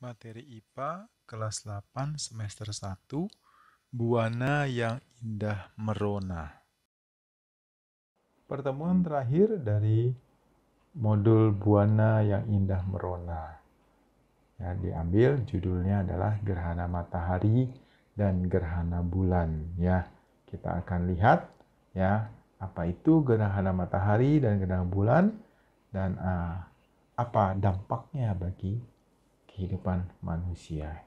Materi IPA kelas 8 semester 1, Buana yang Indah Merona. Pertemuan terakhir dari modul Buana yang Indah Merona. Ya, diambil judulnya adalah Gerhana Matahari dan Gerhana Bulan. Ya, kita akan lihat ya apa itu gerhana matahari dan gerhana bulan dan apa dampaknya bagi kehidupan manusia.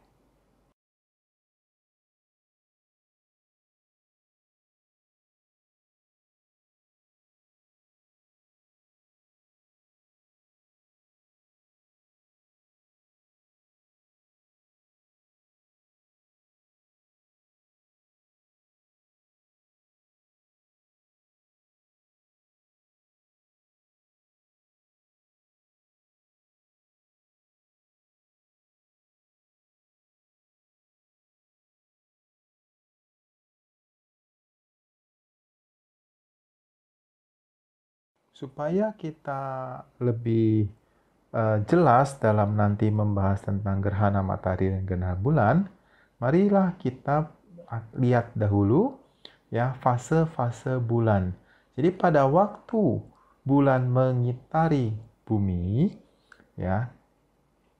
Supaya kita lebih jelas dalam nanti membahas tentang gerhana matahari dan gerhana bulan, marilah kita lihat dahulu ya fase-fase bulan. Jadi pada waktu bulan mengitari bumi, ya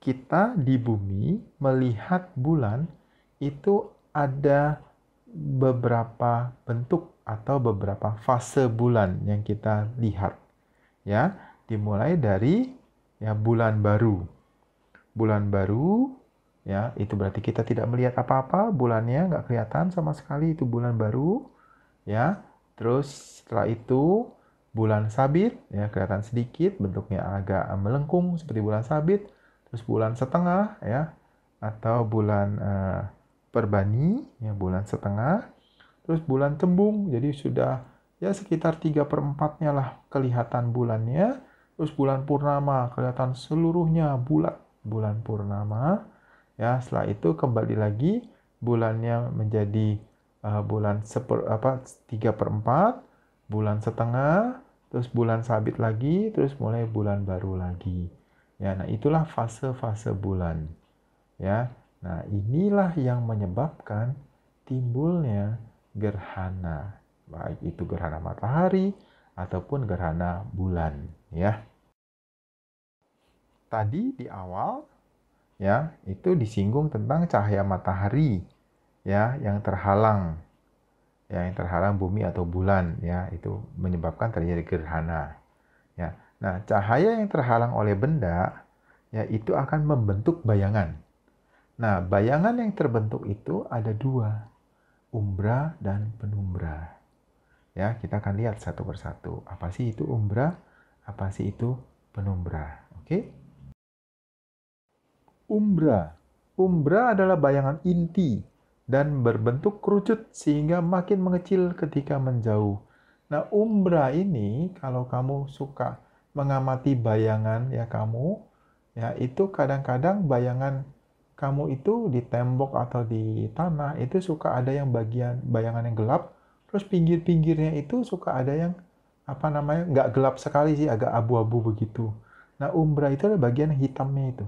kita di bumi melihat bulan itu ada beberapa bentuk atau beberapa fase bulan yang kita lihat. Ya, dimulai dari ya bulan baru. Bulan baru ya itu berarti kita tidak melihat apa-apa, bulannya nggak kelihatan sama sekali, itu bulan baru ya. Terus setelah itu bulan sabit ya kelihatan sedikit, bentuknya agak melengkung seperti bulan sabit. Terus bulan setengah ya atau bulan perbani ya bulan setengah. Terus bulan cembung, jadi sudah ya sekitar 3/4-nya lah kelihatan bulannya. Terus bulan purnama kelihatan seluruhnya bulat, bulan purnama. Ya, setelah itu kembali lagi bulannya menjadi bulan 3/4, bulan setengah, terus bulan sabit lagi, terus mulai bulan baru lagi. Ya, nah itulah fase-fase bulan. Ya, nah inilah yang menyebabkan timbulnya gerhana, baik itu gerhana matahari ataupun gerhana bulan. Ya, tadi di awal ya itu disinggung tentang cahaya matahari ya yang terhalang bumi atau bulan ya itu menyebabkan terjadi gerhana ya. Nah, cahaya yang terhalang oleh benda ya itu akan membentuk bayangan. Nah, bayangan yang terbentuk itu ada dua, umbra dan penumbra. Ya, kita akan lihat satu persatu. Apa sih itu umbra? Apa sih itu penumbra? Oke? Umbra. Umbra adalah bayangan inti dan berbentuk kerucut sehingga makin mengecil ketika menjauh. Nah, umbra ini kalau kamu suka mengamati bayangan ya itu kadang-kadang bayangan kamu itu di tembok atau di tanah itu suka ada yang bagian bayangan yang gelap, terus pinggir-pinggirnya itu suka ada yang nggak gelap sekali sih, agak abu-abu begitu. Nah, umbra itu adalah bagian hitamnya itu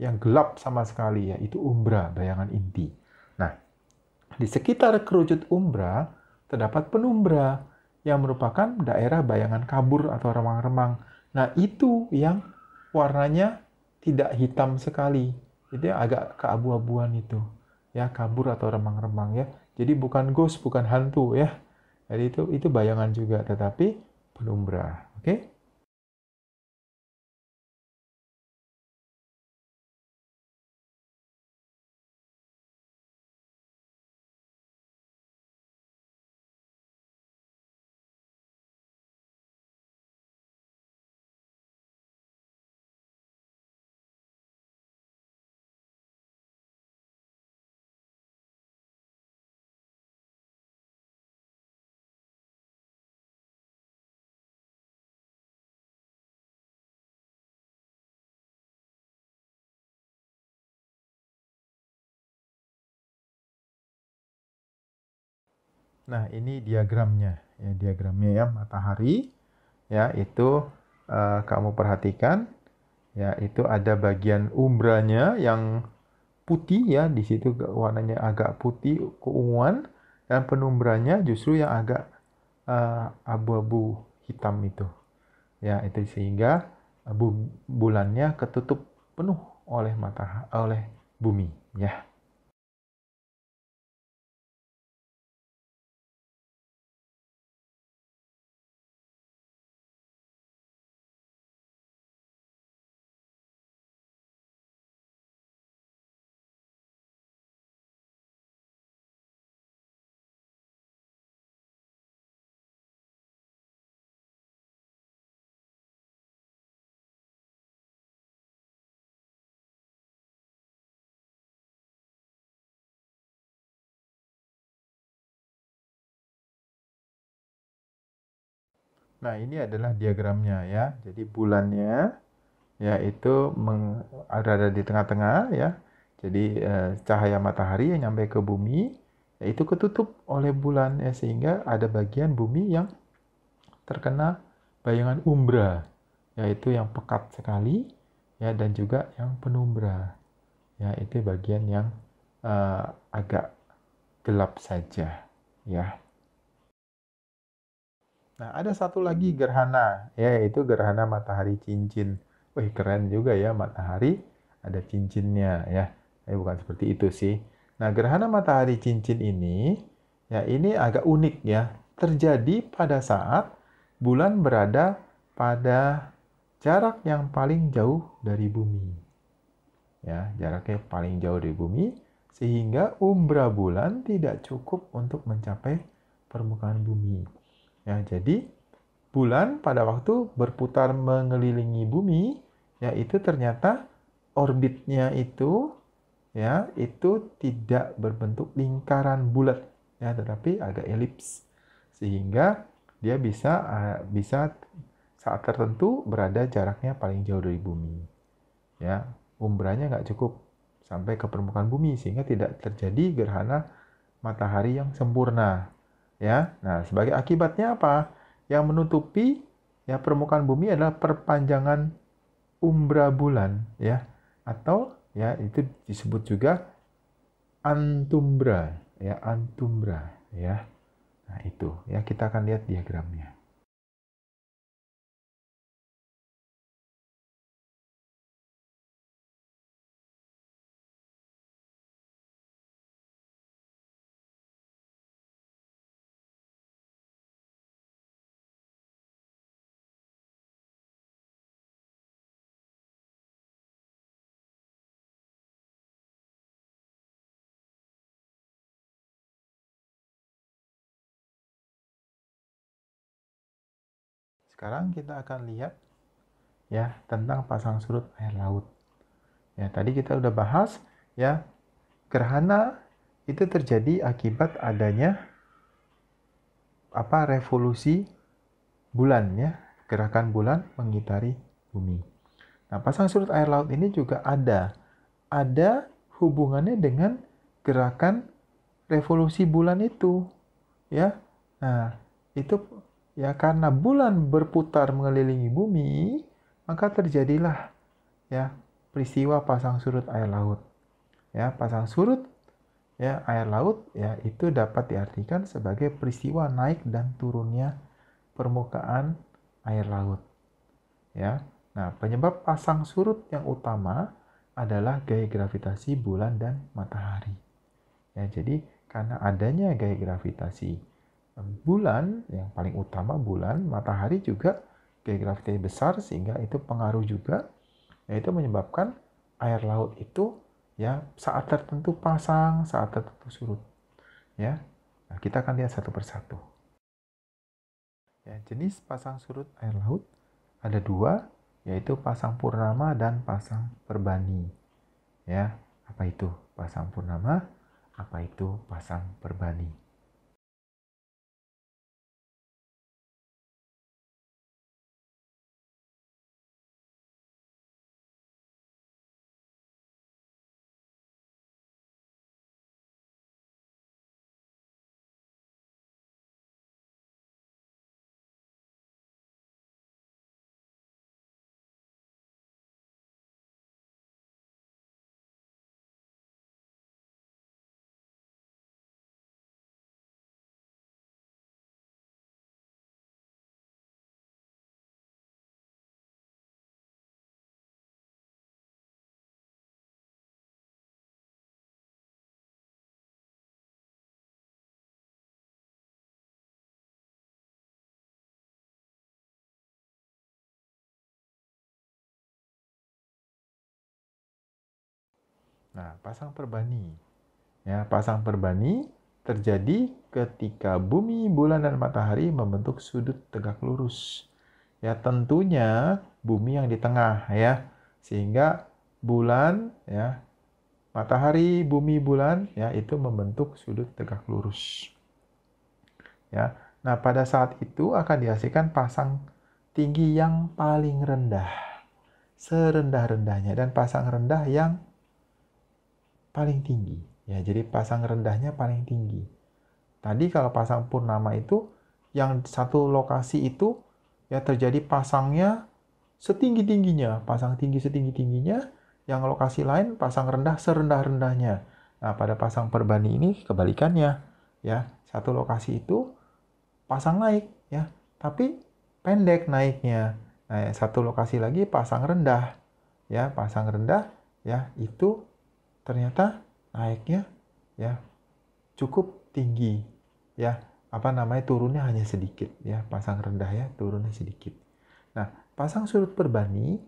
yang gelap sama sekali ya, itu umbra, bayangan inti. Nah, di sekitar kerucut umbra terdapat penumbra yang merupakan daerah bayangan kabur atau remang-remang. Nah, itu yang warnanya tidak hitam sekali. Itu yang agak keabu-abuan itu. Ya, kabur atau remang-remang ya. Jadi bukan ghost, bukan hantu ya. Jadi itu bayangan juga tetapi penumbra. Oke? Nah, ini diagramnya. Ya, diagramnya ya matahari ya itu kamu perhatikan Ya, itu ada bagian umbranya yang putih ya, di situ warnanya agak putih keunguan, dan penumbranya justru yang agak abu-abu hitam itu. Ya, itu sehingga bulannya ketutup penuh oleh oleh bumi ya. Nah, ini adalah diagramnya ya. Jadi bulannya yaitu ada di tengah-tengah ya. Jadi cahaya matahari yang nyampe ke bumi yaitu ketutup oleh bulan ya, sehingga ada bagian bumi yang terkena bayangan umbra, yaitu yang pekat sekali ya, dan juga yang penumbra. Ya, itu bagian yang agak gelap saja ya. Nah, ada satu lagi gerhana, yaitu gerhana matahari cincin. Wih, keren juga ya, matahari ada cincinnya ya. Bukan seperti itu sih. Nah, gerhana matahari cincin ini, ya ini agak unik ya. Terjadi pada saat bulan berada pada jarak yang paling jauh dari bumi. Ya, jaraknya paling jauh dari bumi, sehingga umbra bulan tidak cukup untuk mencapai permukaan bumi. Ya, jadi bulan pada waktu berputar mengelilingi bumi, yaitu ternyata orbitnya itu ya itu tidak berbentuk lingkaran bulat ya, tetapi agak elips, sehingga dia bisa saat tertentu berada jaraknya paling jauh dari bumi. Ya, umbranya nggak cukup sampai ke permukaan bumi sehingga tidak terjadi gerhana matahari yang sempurna. Ya, nah sebagai akibatnya apa? Yang menutupi ya permukaan bumi adalah perpanjangan umbra bulan ya, atau ya itu disebut juga antumbra ya, antumbra ya. Nah, itu ya, kita akan lihat diagramnya. Sekarang kita akan lihat ya tentang pasang surut air laut. Ya, tadi kita udah bahas ya, gerhana itu terjadi akibat adanya revolusi bulan ya, gerakan bulan mengitari bumi. Nah, pasang surut air laut ini juga ada hubungannya dengan gerakan revolusi bulan itu ya. Nah, itu ya karena bulan berputar mengelilingi bumi, maka terjadilah ya peristiwa pasang surut air laut. Ya, pasang surut ya air laut ya itu dapat diartikan sebagai peristiwa naik dan turunnya permukaan air laut ya. Nah, penyebab pasang surut yang utama adalah gaya gravitasi bulan dan matahari. Ya, jadi karena adanya gaya gravitasi bulan, yang paling utama bulan, matahari juga gaya gravitasi besar, sehingga itu pengaruh juga, yaitu menyebabkan air laut itu ya saat tertentu pasang, saat tertentu surut. Ya, nah, kita akan lihat satu persatu. Ya, jenis pasang surut air laut ada dua, yaitu pasang purnama dan pasang perbani. Ya, apa itu pasang purnama? Apa itu pasang perbani? Nah, pasang perbani. Ya, pasang perbani terjadi ketika bumi, bulan, dan matahari membentuk sudut tegak lurus. Ya, tentunya bumi yang di tengah ya. Sehingga bulan ya, matahari, bumi, bulan ya itu membentuk sudut tegak lurus. Ya. Nah, pada saat itu akan dihasilkan pasang tinggi yang paling rendah, serendah-rendahnya, dan pasang rendah yang paling tinggi. Ya, jadi pasang rendahnya paling tinggi. Tadi kalau pasang purnama itu yang satu lokasi itu ya terjadi pasangnya setinggi-tingginya, pasang tinggi setinggi-tingginya, yang lokasi lain pasang rendah serendah-rendahnya. Nah, pada pasang perbani ini kebalikannya, ya. Satu lokasi itu pasang naik, ya, tapi pendek naiknya. Nah, satu lokasi lagi pasang rendah, ya, pasang rendah, ya, itu ternyata naiknya, ya, cukup tinggi, ya. Apa namanya, turunnya hanya sedikit, ya, pasang rendah ya, turunnya sedikit. Nah, pasang surut perbani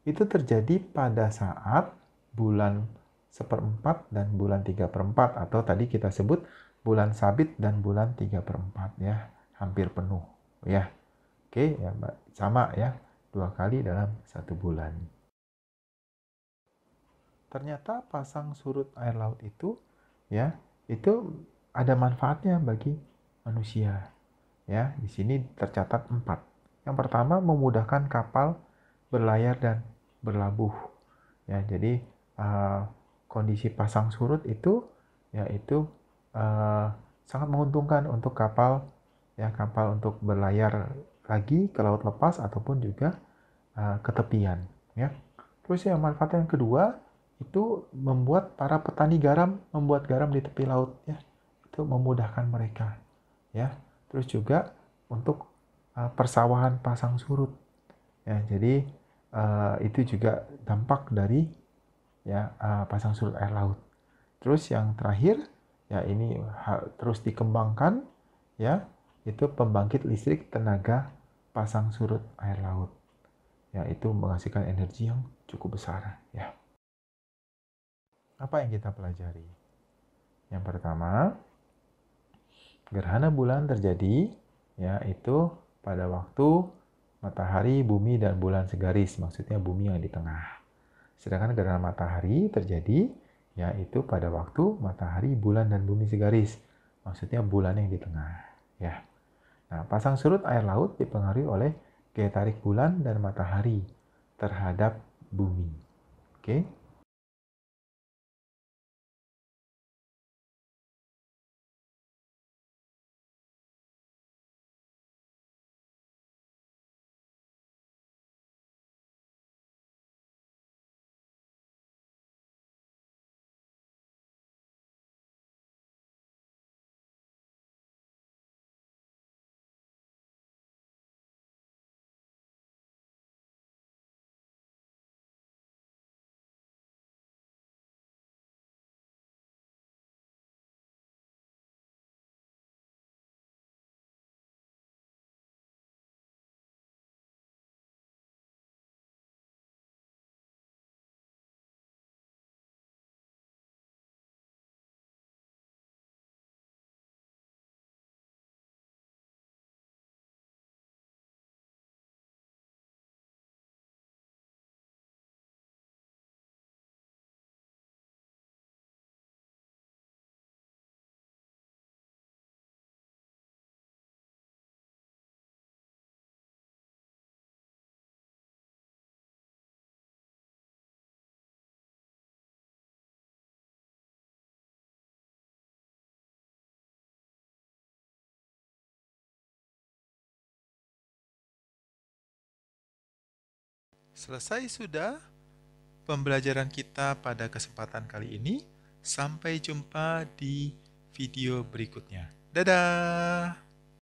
itu terjadi pada saat bulan 1/4 dan bulan 3/4, atau tadi kita sebut bulan sabit dan bulan 3/4 ya, hampir penuh ya. Oke, ya sama ya, 2 kali dalam 1 bulan. Ternyata pasang surut air laut itu ya, itu ada manfaatnya bagi manusia. Ya, di sini tercatat 4. Yang pertama, memudahkan kapal berlayar dan berlabuh. Ya, jadi kondisi pasang surut itu yaitu sangat menguntungkan untuk kapal, ya, kapal untuk berlayar lagi ke laut lepas ataupun juga ke tepian, ya. Terus yang manfaat yang kedua itu membuat para petani garam membuat garam di tepi laut, ya. Itu memudahkan mereka, ya. Terus juga untuk persawahan pasang surut, ya. Jadi itu juga dampak dari ya pasang surut air laut. Terus yang terakhir ya ini terus dikembangkan, ya, itu pembangkit listrik tenaga pasang surut air laut. Ya, itu menghasilkan energi yang cukup besar, ya. Apa yang kita pelajari? Yang pertama, gerhana bulan terjadi yaitu pada waktu matahari, bumi, dan bulan segaris, maksudnya bumi yang di tengah. Sedangkan gerhana matahari terjadi yaitu pada waktu matahari, bulan, dan bumi segaris, maksudnya bulan yang di tengah, ya. Nah, pasang surut air laut dipengaruhi oleh gaya tarik bulan dan matahari terhadap bumi. Oke? Selesai sudah pembelajaran kita pada kesempatan kali ini. Sampai jumpa di video berikutnya. Dadah!